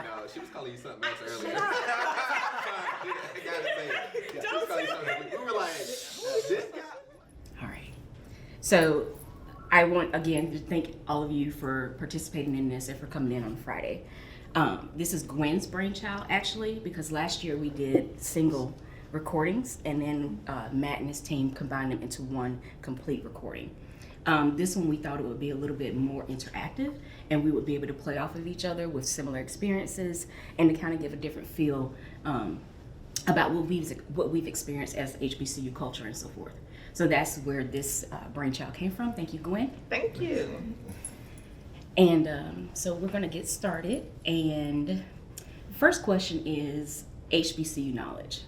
No, she was calling you something else earlier. I gotta say it. Yeah, she was calling you something. We were like, this guy? All right. So I want, again, to thank all of you for participating in this and for coming in on Friday. This is Gwen's brainchild, actually, because last year we did single recordings, and then Matt and his team combined them into one complete recording. This one we thought it would be a little bit more interactive, and we would be able to play off of each other with similar experiences and to kind of give a different feel about what we've experienced as HBCU culture and so forth. So that's where this brainchild came from. Thank you, Gwen. Thank you. And so we're going to get started. And the first question is HBCU knowledge.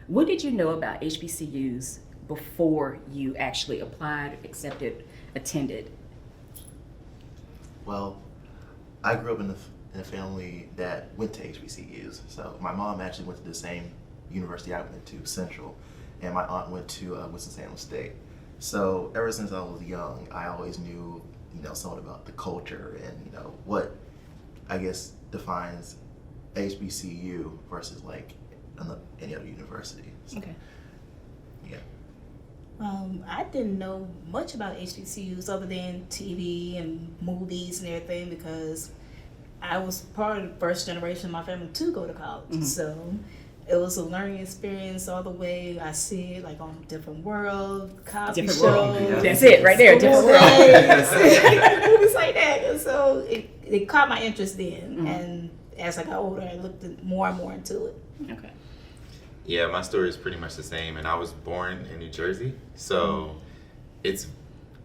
What did you know about HBCUs before you actually applied, accepted, attended? Well, I grew up in a family that went to HBCUs. So my mom actually went to the same university I went to, Central, and my aunt went to Winston-Salem State. So ever since I was young, I always knew, somewhat about the culture and, what I guess defines HBCU versus like any other university. So, Okay. yeah. I didn't know much about HBCUs other than TV and movies and everything because I was part of the first generation of my family to go to college. Mhm. So it was a learning experience all the way. I see it like on Different World, Cosby Different Show. World. That's it right there. Different World. Movies like that. And so it caught my interest then. Mhm. And as I got older, I looked more and more into it. Okay. Yeah, my story is pretty much the same, and I was born in New Jersey, so it's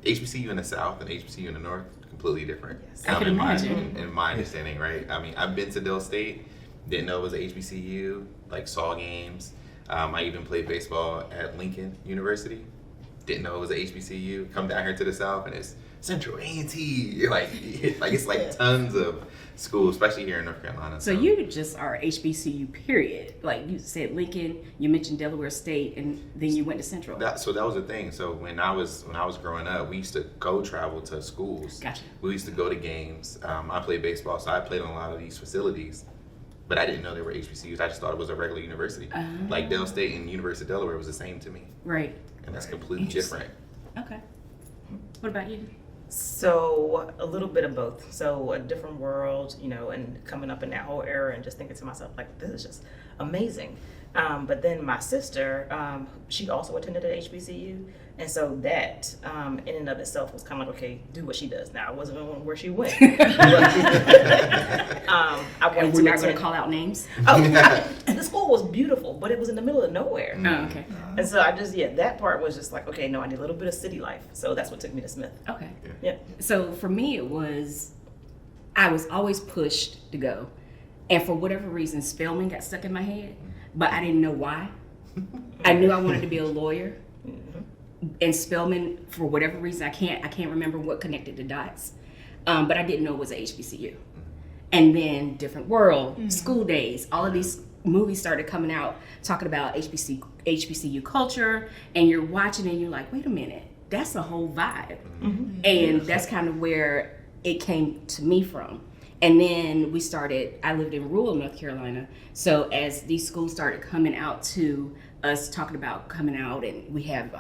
HBCU in the South and HBCU in the North, completely different. Yes. I can in my, imagine. in my understanding, right? I mean, I've been to Dell State, didn't know it was a HBCU, like saw games. I even played baseball at Lincoln University, didn't know it was a HBCU. Come down here to the South, and it's Central A&T. It's like tons of schools, especially here in North Carolina. So you just are HBCU, period. Like you said, Lincoln, you mentioned Delaware State, and then you went to Central. That was the thing. So when I was growing up, we used to go travel to schools. Gotcha. We used to go to games. I played baseball, so I played on a lot of these facilities. But I didn't know they were HBCUs. I just thought it was a regular university. Like Dell State and University of Delaware was the same to me. Right. And that's completely different. Okay. What about you? So a little bit of both. So a different world, and coming up in that whole era and just thinking to myself, like, this is just amazing. But then my sister, she also attended at HBCU. And so that in and of itself was kind of like, okay, do what she does. Now, I wasn't going where she went. And we're not going to call out names? The school was beautiful, but it was in the middle of nowhere. Oh, okay. And so that part was just like, okay, no, I need a little bit of city life. So that's what took me to Smith. Okay. Yeah. So for me, I was always pushed to go. And for whatever reason, Spelman got stuck in my head, but I didn't know why. I knew I wanted to be a lawyer. And Spelman, for whatever reason, I can't remember what connected the dots. But I didn't know it was a HBCU. And then Different World, School Days, all of these movies started coming out talking about HBCU culture, and you're watching and you're like, wait a minute, that's a whole vibe. And that's kind of where it came to me from. And then I lived in rural North Carolina, so as these schools started coming out to us, talking about coming out, and we have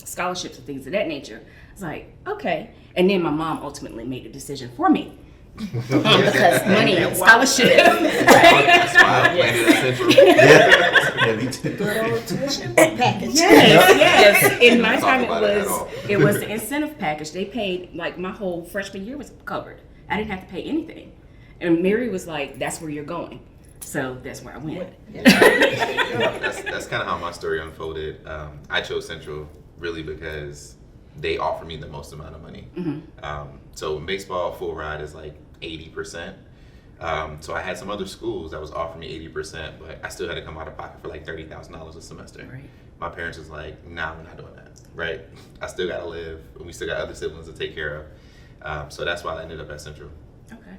scholarships and things of that nature, it's like, okay. And then my mom ultimately made the decision for me. Because money and scholarship. That's why I planted at Central. Yeah, me too. Good old tuition package. Yes. In my Talk time, about it at all. it was the incentive package. They paid, like, my whole freshman year was covered. I didn't have to pay anything. And Mary was like, that's where you're going. So that's where I went. That's kind of how my story unfolded. I chose Central really because they offer me the most amount of money. So in baseball, full ride is like 80%. So I had some other schools that was offering me 80%, but I still had to come out of pocket for like $30,000 a semester. Right. My parents was like, nah, we're not doing that, right? I still got to live, and we still got other siblings to take care of. So that's why I ended up at Central. Okay.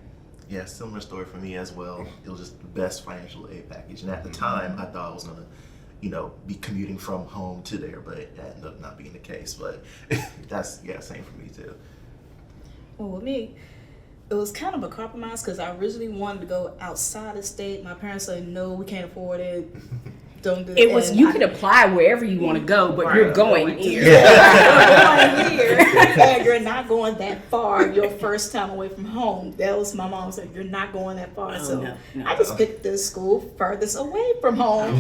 Yeah, similar story for me as well. It was just the best financial aid package. And at the time, I thought I was going to, be commuting from home to there, but that ended up not being the case. But that's, same for me too. Well, with me, it was kind of a compromise because I originally wanted to go outside the state. My parents said, no, we can't afford it. Don't do that. It was, you could apply wherever you want to go, but you're going here. You're going here, and you're not going that far your first time away from home. That was my mom said, you're not going that far. Oh, So no. I just picked the school furthest away from home.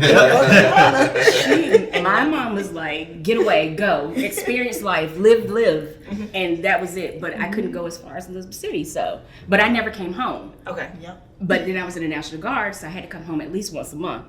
My mom was like, get away, go, experience life, live. And that was it. But I couldn't go as far as Elizabeth City. But I never came home. Okay. Yep. But then I was in the National Guard, so I had to come home at least once a month.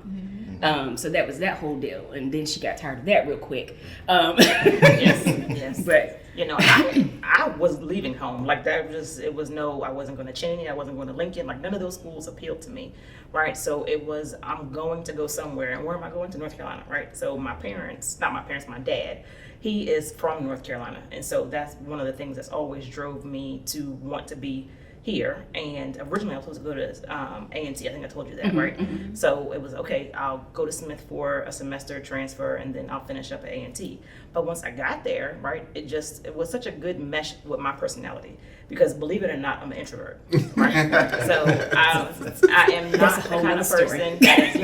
So that was that whole deal. And then she got tired of that real quick. Yes. But You know, I was leaving home. Like that was, it was no, I wasn't going to Cheney, I wasn't going to Lincoln. Like none of those schools appealed to me, right? So it was, I'm going to go somewhere. And where am I going? To North Carolina, right? So my parents, not my parents, my dad, he is from North Carolina. And so that's one of the things that's always drove me to want to be here. And originally I was supposed to go to A&T. I think I told you that, right? So it was, okay, I'll go to Smith for a semester transfer and then I'll finish up at A&T. But once I got there, right, it was such a good mesh with my personality, because believe it or not, I'm an introvert, right? So I am not the kind of person that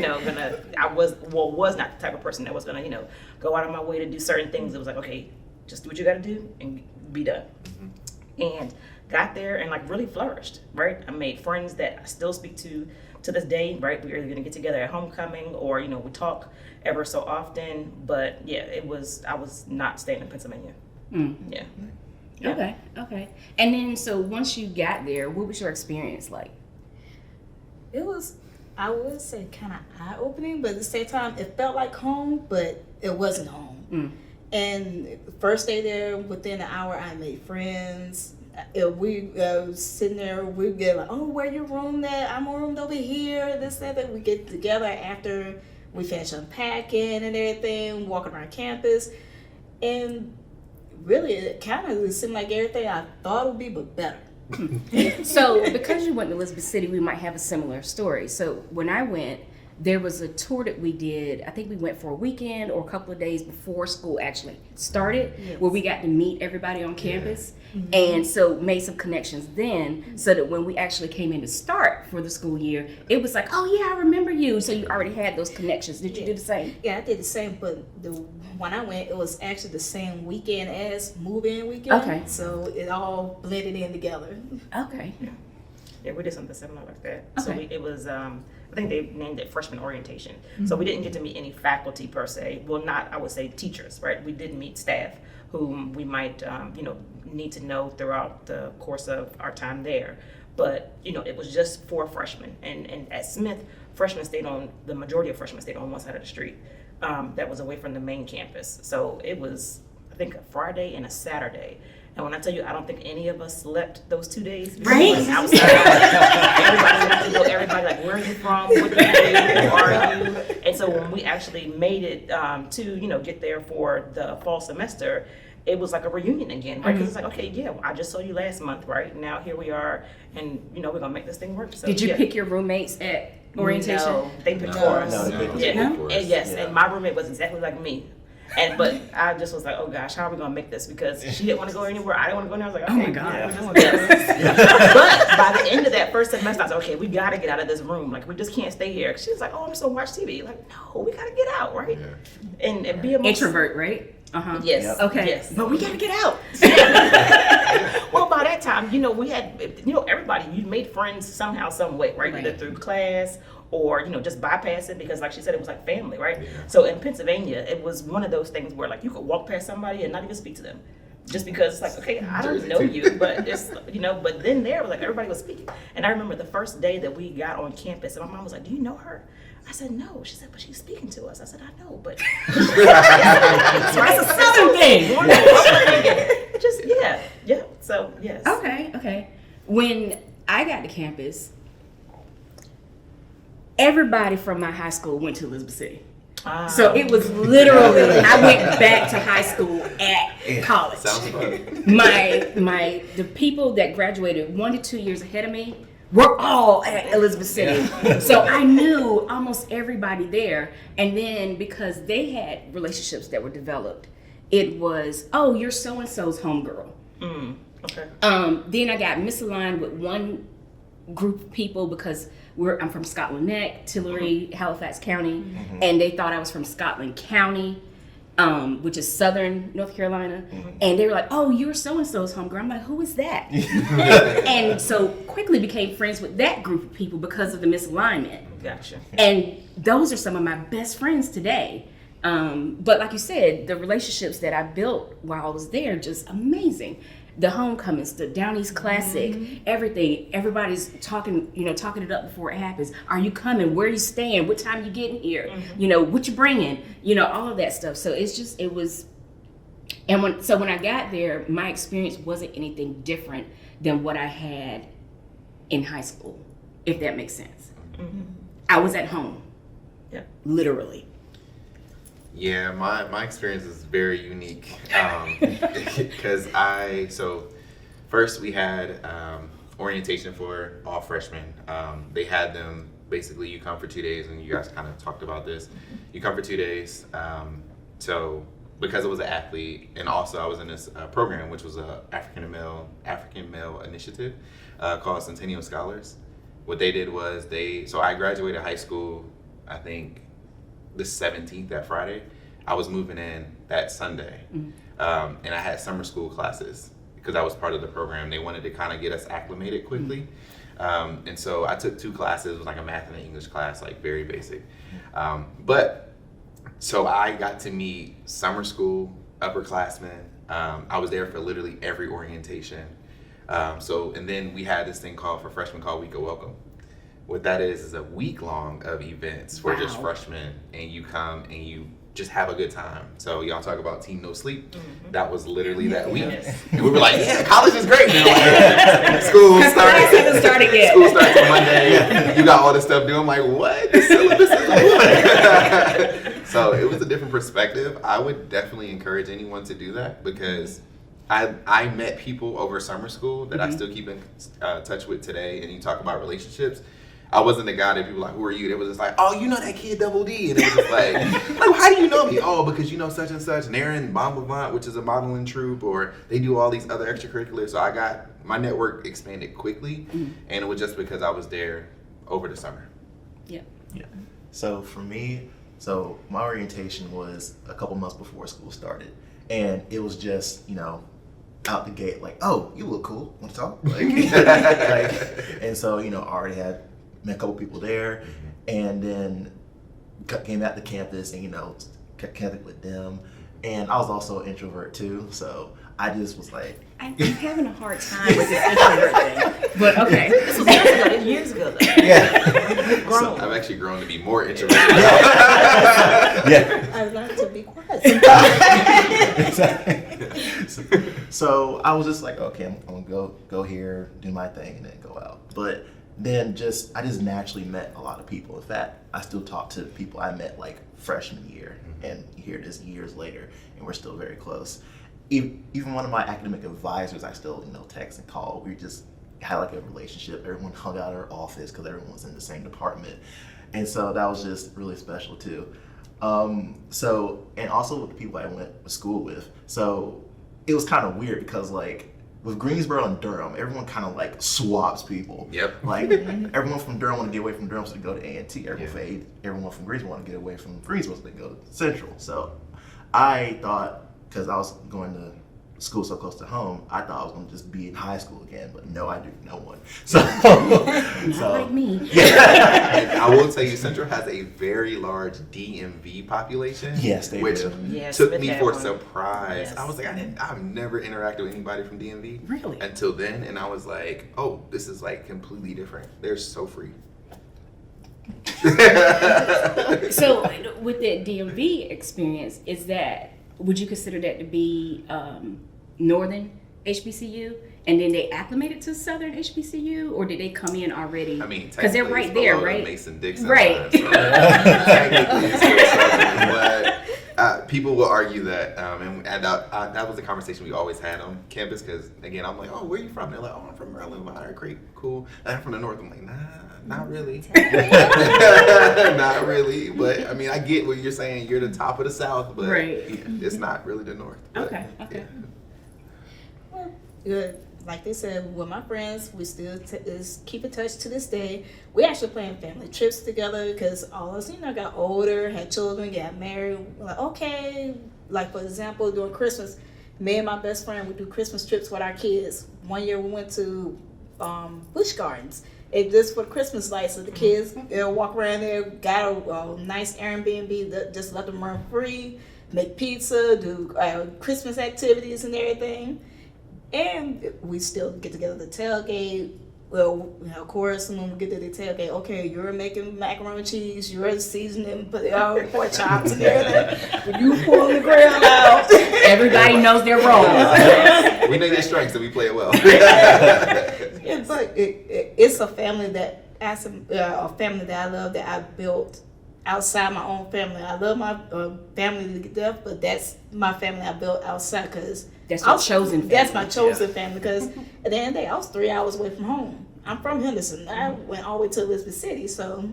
is, was not the type of person that was gonna, go out of my way to do certain things. It was like, okay, just do what you gotta do and be done. And got there and like really flourished, right? I made friends that I still speak to this day, right? We're either gonna get together at homecoming or, we talk ever so often. But yeah, I was not staying in Pennsylvania. Yeah. Okay. And then, so once you got there, what was your experience like? It was, I would say, kind of eye-opening, but at the same time, it felt like home, but it wasn't home. And the first day there, within an hour, I made friends. We sitting there, we get like, oh, where your room at? I'm roomed over here, this, that. We get together after we finish unpacking and everything, walking around campus. And really, it kind of seemed like everything I thought it would be, but better. So because you went to Elizabeth City, we might have a similar story. So when I went, there was a tour that we did. I think we went for a weekend or a couple of days before school actually started, where we got to meet everybody on campus. And so made some connections then, so that when we actually came in to start for the school year, it was like, oh yeah, I remember you. So you already had those connections. Did you do the same? Yeah, I did the same, but when I went, it was actually the same weekend as move-in weekend. Okay. So it all blended in together. Okay. Yeah, we did something similar like that. Okay. So it was, I think they named it freshman orientation. So we didn't get to meet any faculty per se. Well, not, I would say, teachers, right? We did meet staff whom we might, need to know throughout the course of our time there. But, it was just for freshmen. And at Smith, the majority of freshmen stayed on one side of the street that was away from the main campus. So it was, I think, a Friday and a Saturday. And when I tell you, I don't think any of us slept those 2 days. Right. Outside. Everybody wanted to know, everybody like, where are you from? What do you do? Who are you? And so when we actually made it to, get there for the fall semester, it was like a reunion again, right? Because it's like, okay, yeah, I just saw you last month, right? Now here we are, and, we're going to make this thing work. So, Did you pick your roommates at orientation? No, they picked for us. No, they picked Yeah. for us. And yes, Yeah. and my roommate was exactly like me. But I just was like, oh gosh, how are we gonna make this? Because she didn't want to go anywhere, I didn't want to go anywhere. I was like, okay, Oh my God. yeah, we're just gonna do this. But by the end of that first semester, I was like, okay, we gotta get out of this room. Like, we just can't stay here. She was like, oh, I'm just gonna watch TV. Like, no, we gotta get out, right? Yeah. And be amongst Introvert, right? Yes. Yep. Okay. Yes. But we gotta get out. Well, by that time, we had, everybody, you made friends somehow, some way, right? Either through class or, just bypass it, because like she said, it was like family, right? Yeah. So in Pennsylvania, it was one of those things where like you could walk past somebody and not even speak to them. Just because it's like, okay, I don't know you, but it's, but then there was like, everybody was speaking. And I remember the first day that we got on campus, and my mom was like, do you know her? I said, no. She said, but she's speaking to us. I said, I know, but. That's a Southern thing. Just, yeah. So, yes. Okay. When I got to campus, everybody from my high school went to Elizabeth City. So it was literally, I went back to high school at college. Sounds fun. The people that graduated 1 to 2 years ahead of me were all at Elizabeth City. So I knew almost everybody there. And then because they had relationships that were developed, it was, oh, you're so-and-so's homegirl. Okay. Then I got misaligned with one group of people because I'm from Scotland Neck, Tillery, Halifax County, and they thought I was from Scotland County, which is southern North Carolina. And they were like, "Oh, you're so-and-so's homegirl." I'm like, "Who is that?" And so quickly became friends with that group of people because of the misalignment. Gotcha. And those are some of my best friends today. But like you said, the relationships that I built while I was there, just amazing. The homecomings, the Down East Classic, everything. Everybody's talking it up before it happens. Are you coming? Where are you staying? What time you getting here? What you bringing? All of that stuff. So it was. And when I got there, my experience wasn't anything different than what I had in high school, if that makes sense. I was at home. Yeah. Literally. Yeah, my experience is very unique because first we had orientation for all freshmen. They had them basically, you come for 2 days, and you guys kind of talked about this. You come for 2 days. So because I was an athlete, and also I was in this program, which was a African male initiative called Centennial Scholars. What they did was so I graduated high school, I think, the 17th, that Friday. I was moving in that Sunday. And I had summer school classes because I was part of the program. They wanted to kind of get us acclimated quickly. And so I took 2 classes. It was like a math and an English class, like very basic. So I got to meet summer school upperclassmen. I was there for literally every orientation. And then we had this thing for freshmen called Week of Welcome. What that is a week long of events for just freshmen, and you come and you just have a good time. So y'all talk about Team No Sleep. That was literally that week. And we were like, yeah, college is great. Like, school started yet. School starts on Monday. You got all this stuff due. I'm like, what? The syllabus is So it was a different perspective. I would definitely encourage anyone to do that because I met people over summer school that I still keep in touch with today. And you talk about relationships. I wasn't the guy that people were like, who are you? It was just like, oh, you know that kid Double D. And it was just like, oh, how do you know me? Oh, because you know such and such. And they're in Bon Vivant, which is a modeling troupe, or they do all these other extracurriculars. So my network expanded quickly. And it was just because I was there over the summer. Yeah. So for me, my orientation was a couple months before school started. And it was just, out the gate, like, oh, you look cool. Want to talk? And so, I already had met a couple people there, and then came out to campus and connected with them. And I was also an introvert too, so I just was like, I'm having a hard time with this introvert thing, but okay. This was years ago though. Yeah. Grown. I've actually grown to be more introverted. I learned to be quiet. Exactly. So I was just like, okay, I'm gonna go here, do my thing, and then go out. But then I just naturally met a lot of people. In fact, I still talk to people I met like freshman year, and here it is years later, and we're still very close. Even one of my academic advisors, I still text and call. We just had like a relationship. Everyone hung out at our office because everyone was in the same department, and so that was just really special too. And also with the people I went to school with. So it was kind of weird because like with Greensboro and Durham, everyone kind of like swaps people. Yep. Like everyone from Durham want to get away from Durham so they go to A&T. Everyone from Greensboro want to get away from Greensboro so they go to Central. So I thought, because I was going to school so close to home, I thought I was going to just be in high school again, but no, I do no one. So, Not like me. And I will tell you, Central has a very large DMV population. Yes, they which do. Yes, took Smith me had for one. surprise. Yes. I was like, I've never interacted with anybody from DMV. Really? Until then, and I was like, oh, this is like completely different. They're so free. So with that DMV experience, would you consider that to be Northern HBCU, and then they acclimated to Southern HBCU, or did they come in already? I mean, because they're right there, right? Mason-Dixon Right. line, so technically it's still Southern, but people will argue that, and that was a conversation we always had on campus. Because again, I'm like, oh, where are you from? They're like, oh, I'm from Maryland. All right, great, cool. And I'm from the North. I'm like, nah, not really, not really. But I mean, I get what you're saying. You're the top of the South, but Right. it's not really the North. But, Okay. yeah. Good. like they said, with my friends, we still keep in touch to this day. We actually plan family trips together because all of us, got older, had children, got married. We're like, okay, like for example, during Christmas, me and my best friend would do Christmas trips with our kids. One year we went to Busch Gardens. It just for Christmas lights, so the kids walk around there, got a nice Airbnb that just let them run free, make pizza, do Christmas activities and everything. And we still get together to tailgate. Well, of course, when we get to the tailgate, okay, you're making macaroni and cheese, you're seasoning, pork chops and everything. You pulling the grill out. Everybody knows their role. We know your strengths and we play it well. But it's a family that, a family that I love, that I built outside my own family. I love my family to death, but that's my family I built outside because that's your chosen family. That's my chosen family because at the end of the day, I was 3 hours away from home. I'm from Henderson. I went all the way to Elizabeth City, so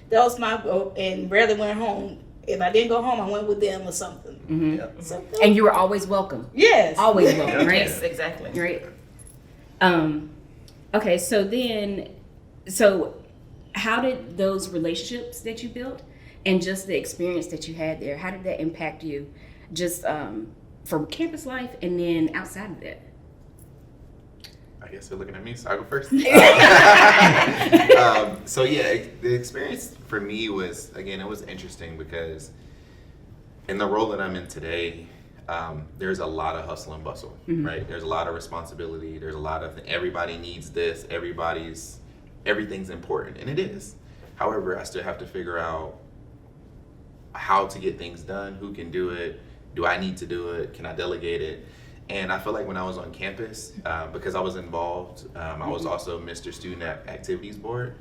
that was my and rarely went home. If I didn't go home, I went with them or something. Mm-hmm. Yep. So, And you were always welcome. yes, Always welcome, right? Yes, exactly. Right. Okay, so how did those relationships that you built and just the experience that you had there, how did that impact you just from campus life and then outside of that? I guess they're looking at me, so I'll go first. So yeah, the experience for me was, again, it was interesting because in the role that I'm in today, there's a lot of hustle and bustle, right? There's a lot of responsibility. There's a lot of, everybody needs this. Everything's important, and it is. However, I still have to figure out how to get things done, who can do it, do I need to do it, can I delegate it? And I feel like when I was on campus, because I was involved, I was also Mr. Student Activities Board,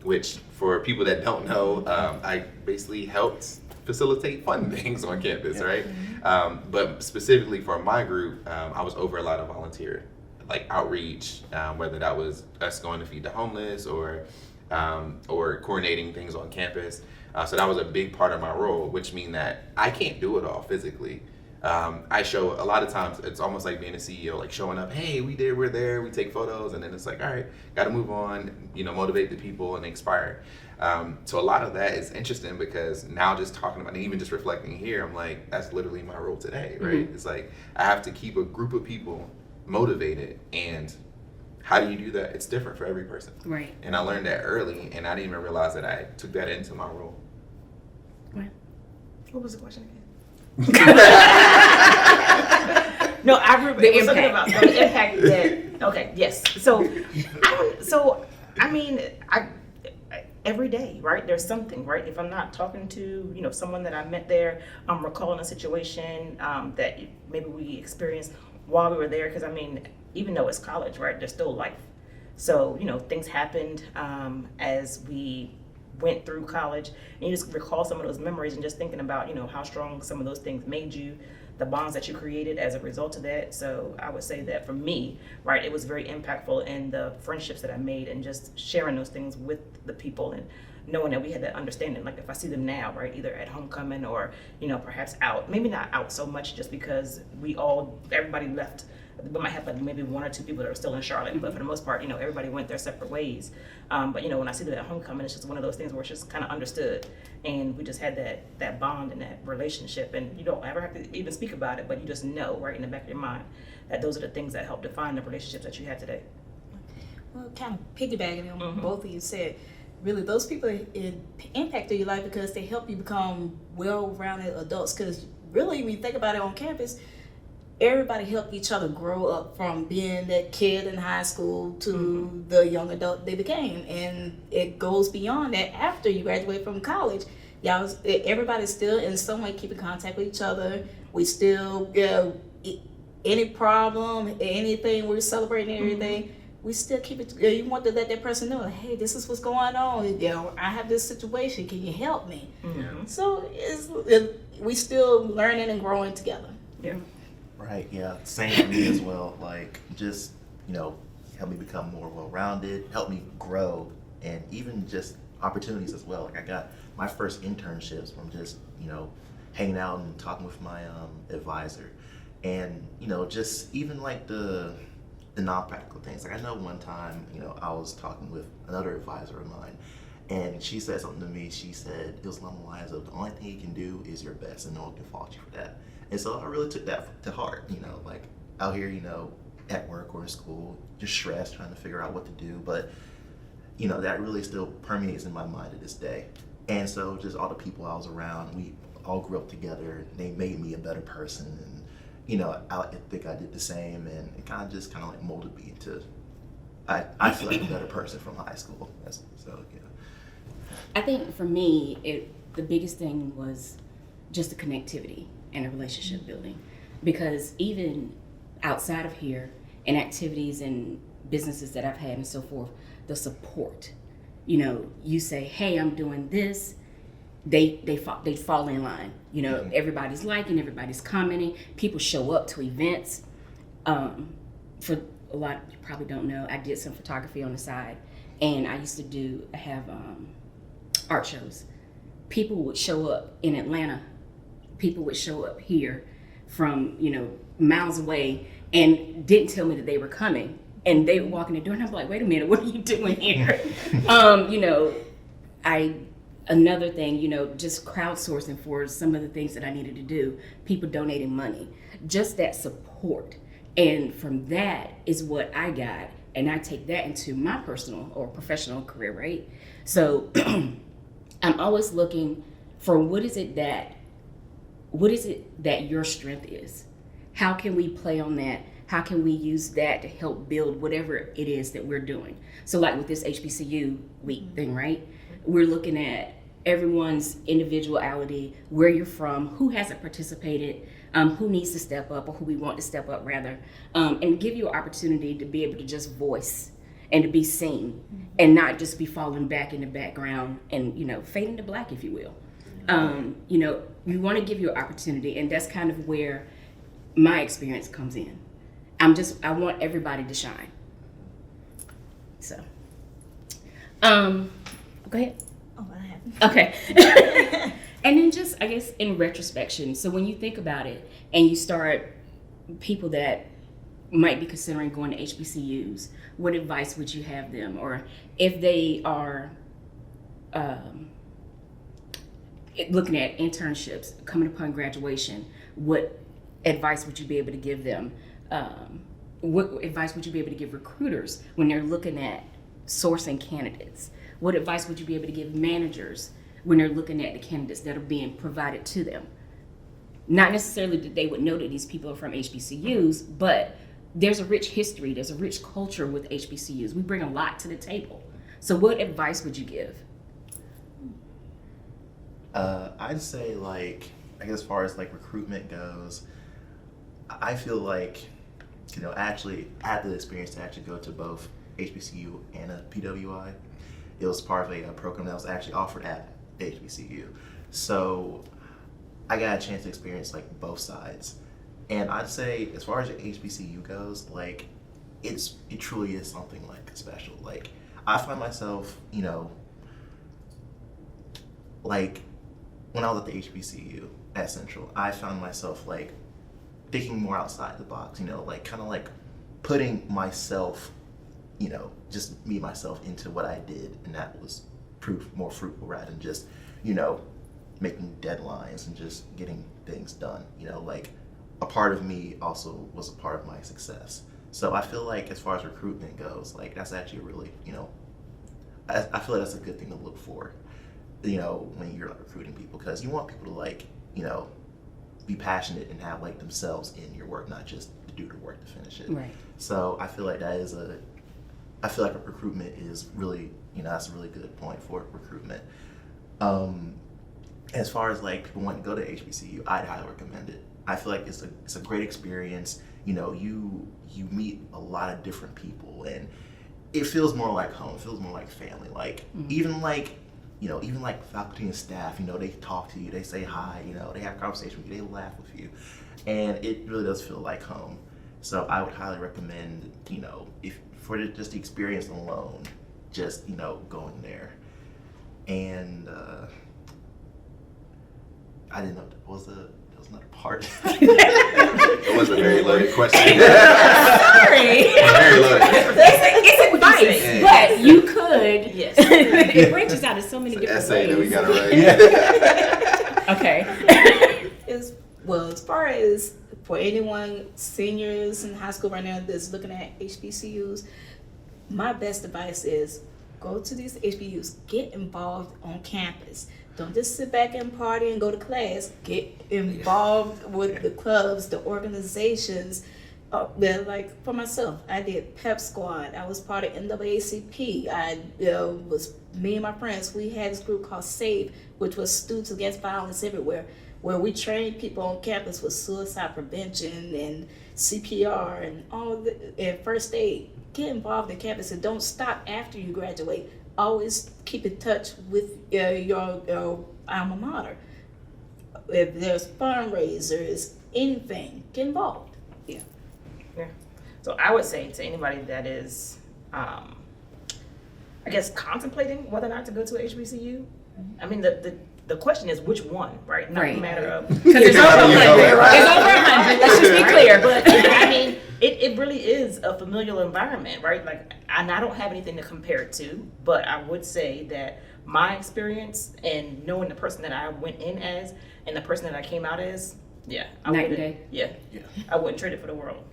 which for people that don't know, I basically helped facilitate fun things on campus, right? But specifically for my group, I was over a lot of volunteer, like outreach, whether that was us going to feed the homeless or coordinating things on campus. So that was a big part of my role, which means that I can't do it all physically. I show, a lot of times it's almost like being a CEO, like showing up, hey, we're there, we take photos, and then it's like, all right, got to move on, motivate the people and inspire. So a lot of that is interesting because now just talking about it, even just reflecting here, I'm like, that's literally my role today, right? Mm-hmm. It's like, I have to keep a group of people motivated, and how do you do that? It's different for every person. Right. And I learned that early, and I didn't even realize that I took that into my role. Right. What was the question again? No, I remember The it was something impact. about the impact that. Okay, yes. So every day, right? There's something, right? If I'm not talking to someone that I met there, I'm recalling a situation that maybe we experienced while we were there. Because even though it's college, right? There's still life. So things happened as we went through college, and you just recall some of those memories and just thinking about how strong some of those things made you, the bonds that you created as a result of that. So I would say that for me, right, it was very impactful in the friendships that I made and just sharing those things with the people and knowing that we had that understanding. Like if I see them now, right, either at homecoming or perhaps out, maybe not out so much just because everybody left. We might have like maybe one or two people that are still in Charlotte, but for the most part, everybody went their separate ways. But when I see them at homecoming, it's just one of those things where it's just kind of understood, and we just had that bond and that relationship, and you don't ever have to even speak about it, but you just know right in the back of your mind that those are the things that help define the relationships that you have today. Well, kind of piggybacking on both of you said, really those people impacted your life because they help you become well-rounded adults. Because really, when you think about it on campus, everybody helped each other grow up from being that kid in high school to the young adult they became, and it goes beyond that after you graduate from college. Everybody's still in some way keeping contact with each other. We still, any problem, anything, we're celebrating everything. We still keep it. You want to let that person know, hey, this is what's going on. I have this situation. Can you help me? So we still learning and growing together. Yeah. Right, yeah, same for me as well. Like, just, help me become more well-rounded, help me grow, and even just opportunities as well. Like, I got my first internships from just, hanging out and talking with my advisor. And, just even like the the non-practical things. Like I know one time, I was talking with another advisor of mine, and she said something to me. She said it was along the lines of, the only thing you can do is your best, and no one can fault you for that. And so I really took that to heart. Like out here, at work or in school, just stressed, trying to figure out what to do. But that really still permeates in my mind to this day. And so just all the people I was around, we all grew up together. They made me a better person, and I think I did the same, and it kind of like molded me into, I feel like a better person from high school. So yeah. I think for me, the biggest thing was just the connectivity and the relationship building, because even outside of here, in activities and businesses that I've had and so forth, the support. You say, hey, I'm doing this, they fall in line. Everybody's liking, everybody's commenting, people show up to events. For a lot, you probably don't know, I did some photography on the side, and I used to have art shows. People would show up in Atlanta, people would show up here from miles away, and didn't tell me that they were coming. And they would walk in the door, and I'm like, wait a minute, what are you doing here? Another thing, just crowdsourcing for some of the things that I needed to do, people donating money, just that support. And from that is what I got, and I take that into my personal or professional career, right? So I'm always looking for what is it that your strength is? How can we play on that? How can we use that to help build whatever it is that we're doing? So like with this HBCU week thing, right? We're looking at everyone's individuality, where you're from, who hasn't participated, who needs to step up, or who we want to step up rather, and give you an opportunity to be able to just voice and to be seen, and not just be falling back in the background and fading to black, if you will. We want to give you an opportunity, and that's kind of where my experience comes in. I want everybody to shine. So, go ahead. Oh, I have. Okay. And then just, I guess, in retrospection, so when you think about it and you start, people that might be considering going to HBCUs, what advice would you have them? Or if they are looking at internships, coming upon graduation, what advice would you be able to give them? What advice would you be able to give recruiters when they're looking at sourcing candidates? What advice would you be able to give managers when they're looking at the candidates that are being provided to them? Not necessarily that they would know that these people are from HBCUs, but there's a rich history, there's a rich culture with HBCUs. We bring a lot to the table. So what advice would you give? I'd say, I guess as far as recruitment goes, I feel like, I actually had the experience to actually go to both HBCU and a PWI. It was part of a program that was actually offered at HBCU. So I got a chance to experience both sides. And I'd say as far as the HBCU goes, it truly is something special. I find myself, when I was at the HBCU at Central, I found myself thinking more outside the box, kind of putting myself, just me, myself into what I did, and that was more fruitful rather than just, making deadlines and just getting things done. A part of me also was a part of my success. So I feel as far as recruitment goes, that's actually really, I feel that's a good thing to look for, when you're recruiting people, because you want people to be passionate and have themselves in your work, not just to do the work to finish it. Right. So I feel I feel recruitment is really, that's a really good point for recruitment. As far as people wanting to go to HBCU, I'd highly recommend it. I feel it's a great experience. You meet a lot of different people, and it feels more like home. It feels more like family. Even faculty and staff, they talk to you, they say hi, they have conversation with you, they laugh with you, and it really does feel like home. So I would highly recommend, if for just the experience alone, just going there. And I didn't know, what was the That was another part. It was a very loaded question. Sorry. Very loaded. It's advice, say. but you could. Yes. It branches out in so many different Essay that we ways. gotta write. Okay. As far as for anyone, seniors in high school right now that's looking at HBCUs, my best advice is go to these HBCUs, get involved on campus. Don't just sit back and party and go to class. Get involved with the clubs, the organizations. Like for myself, I did Pep Squad. I was part of NAACP. Me and my friends, we had this group called SAVE, which was Students Against Violence Everywhere, where we trained people on campus with suicide prevention and CPR and and first aid. Get involved in campus and don't stop after you graduate. Always keep in touch with your alma mater. If there's fundraisers, anything, get involved. Yeah. Yeah. So I would say to anybody that is, I guess, contemplating whether or not to go to a HBCU, I mean, the question is which one, right? Not Right. a matter of. Because it's over 100. Right. It's over 100. Let's just be clear. But I mean, it really is a familial environment, right? Like, and I don't have anything to compare it to, but I would say that my experience and knowing the person that I went in as and the person that I came out as, yeah, I Night and wouldn't. day. Yeah, Yeah. I wouldn't trade it for the world.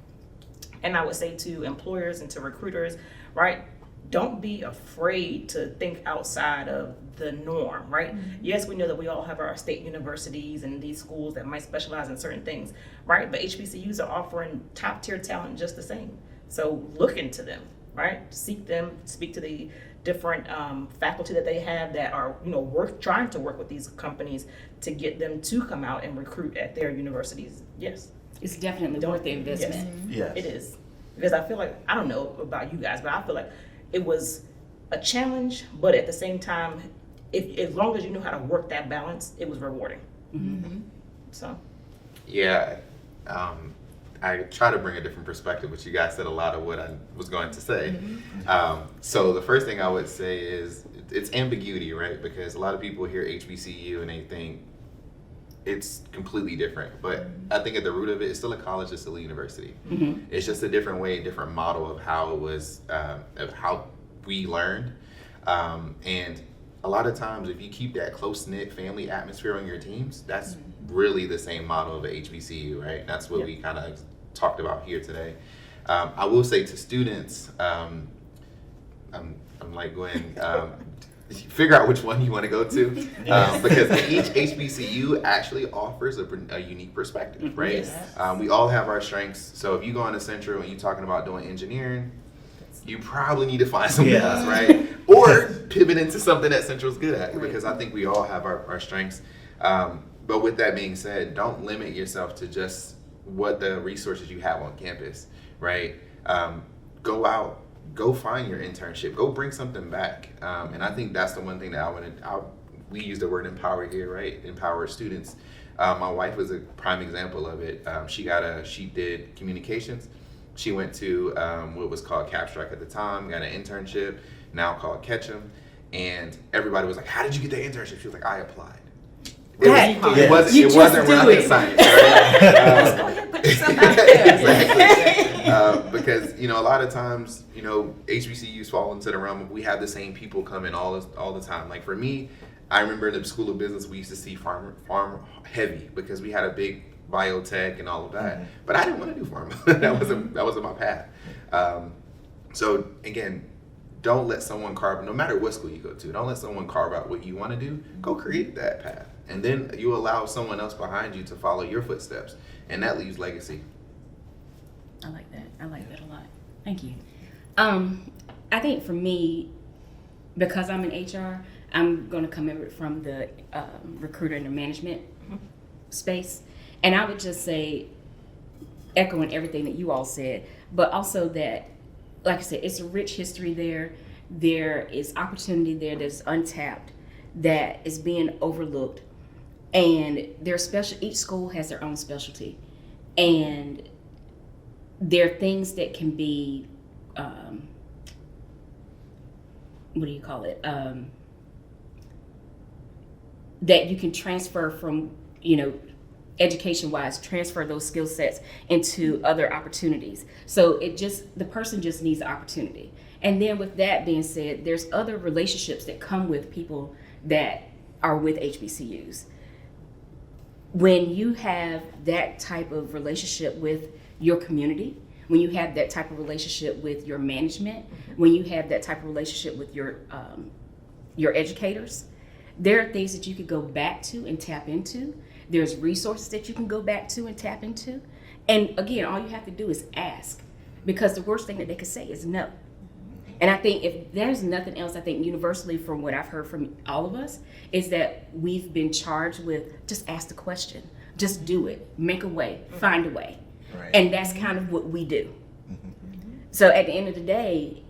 And I would say to employers and to recruiters, right? Don't be afraid to think outside of the norm, right? Yes, we know that we all have our state universities and these schools that might specialize in certain things, right? But HBCUs are offering top tier talent just the same. So look into them, right? Seek them, speak to the different faculty that they have that are, trying to work with these companies to get them to come out and recruit at their universities. Yes. It's definitely worth the investment. Yes. It is. Because I feel like, I don't know about you guys, but I feel like it was a challenge, but at the same time, as long as you know how to work that balance, it was rewarding. Mm-hmm. So, Yeah, I try to bring a different perspective, but you guys said a lot of what I was going to say. So the first thing I would say is it's ambiguity, right? Because a lot of people hear HBCU and they think it's completely different. But I think at the root of it, it's still a college, it's still a university. Mm-hmm. It's just a different way, different model of how it was, of how we learned. And a lot of times, if you keep that close-knit family atmosphere on your teams, that's really the same model of a HBCU, right? That's what we kind of talked about here today. I will say to students, I'm like going, figure out which one you want to go to, because each HBCU actually offers a unique perspective, right? Yes. We all have our strengths. So if you go on to Central and you're talking about doing engineering, you probably need to find something else, right? Or pivot into something that Central's good at, because I think we all have our strengths. But with that being said, don't limit yourself to just what the resources you have on campus, right? Go out, go find your internship, go bring something back. And I think that's the one thing that we use the word empower here, right? Empower students. My wife was a prime example of it. She did communications. She went to what was called Capstrack at the time, got an internship, now called Ketchum. And everybody was like, how did you get that internship? She was like, I applied. It wasn't rocket science, right? go ahead, put yourself out there. Exactly. Because a lot of times, HBCUs fall into the realm of we have the same people come in all the time. Like for me, I remember in the School of Business we used to see farm heavy because we had a big biotech and all of that. But I didn't want to do pharma. that wasn't my path. So again, don't let someone no matter what school you go to, don't let someone carve out what you want to do. Go create that path. And then you allow someone else behind you to follow your footsteps. And that leaves legacy. I like that. I like that a lot. Thank you. I think for me, because I'm in HR, I'm going to come in from the recruiter and the management space. And I would just say, echoing everything that you all said, but also that, like I said, it's a rich history there. There is opportunity there that's untapped, that is being overlooked. And each school has their own specialty. And there are things that can be, that you can transfer from, education wise, transfer those skill sets into other opportunities. So the person just needs the opportunity. And then with that being said, there's other relationships that come with people that are with HBCUs. When you have that type of relationship with your community, when you have that type of relationship with your management, when you have that type of relationship with your educators, there are things that you could go back to and tap into. There's resources that you can go back to and tap into. And again, all you have to do is ask, because the worst thing that they could say is no. And I think if there's nothing else, I think universally from what I've heard from all of us is that we've been charged with just ask the question, just do it, make a way, find a way. Right. And that's kind of what we do. So at the end of the day,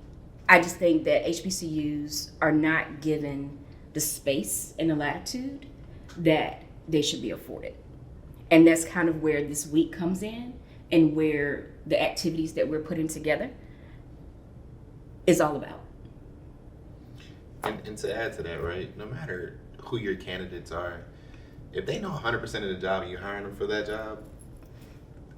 I just think that HBCUs are not given the space and the latitude that they should be afforded. And that's kind of where this week comes in, and where the activities that we're putting together is all about. And to add to that, right, no matter who your candidates are, if they know 100% of the job and you're hiring them for that job,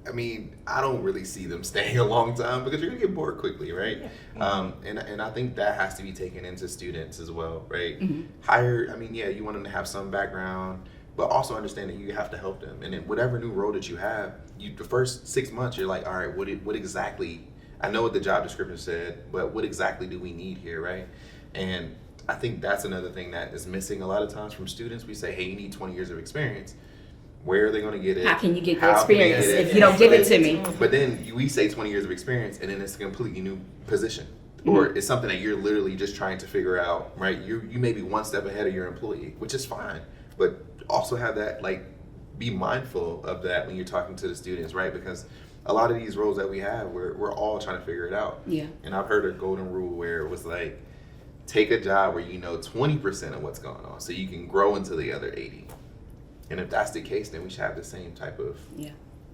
I mean, I don't really see them staying a long time, because you're gonna get bored quickly, right? Yeah. And I think that has to be taken into students as well, right? You want them to have some background, but also understand that you have to help them. And in whatever new role that you have, the first 6 months, you're like, all right, what exactly, I know what the job description said, but what exactly do we need here, right? And I think that's another thing that is missing a lot of times from students. We say, hey, you need 20 years of experience. Where are they going to get it? How can you get the experience if you don't give it to me? But then we say 20 years of experience, and then it's a completely new position. Or it's something that you're literally just trying to figure out, right? You may be one step ahead of your employee, which is fine. But also have that, be mindful of that when you're talking to the students, right? Because a lot of these roles that we have, we're all trying to figure it out. Yeah. And I've heard a golden rule where it was like, take a job where you know 20% of what's going on so you can grow into the other 80. And if that's the case, then we should have the same type of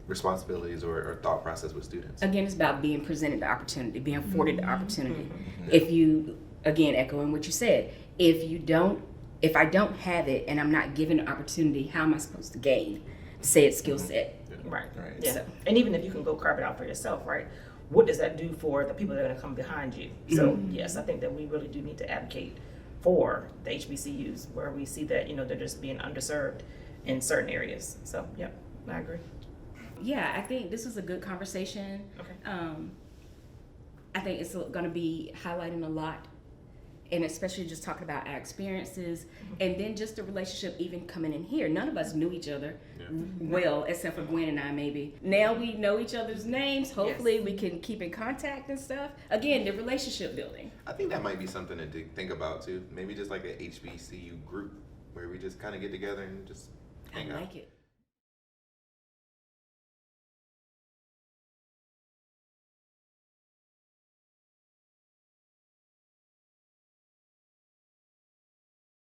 responsibilities or thought process with students. Again, it's about being presented the opportunity, being afforded the opportunity. If you, again, echoing what you said, if I don't have it and I'm not given the opportunity, how am I supposed to gain said skill set? Right. Yeah. So, and even if you can go carve it out for yourself, right? What does that do for the people that are going to come behind you? So yes, I think that we really do need to advocate for the HBCUs, where we see that they're just being underserved in certain areas. So yeah, I agree. Yeah, I think this was a good conversation. Okay. I think it's going to be highlighting a lot, and especially just talking about our experiences, and then just the relationship even coming in here. None of us knew each other well, except for Gwen and I, maybe. Now we know each other's names. Hopefully we can keep in contact and stuff. Again, the relationship building. I think that might be something to think about too. Maybe just like a HBCU group where we just kind of get together and just hang out. I like it.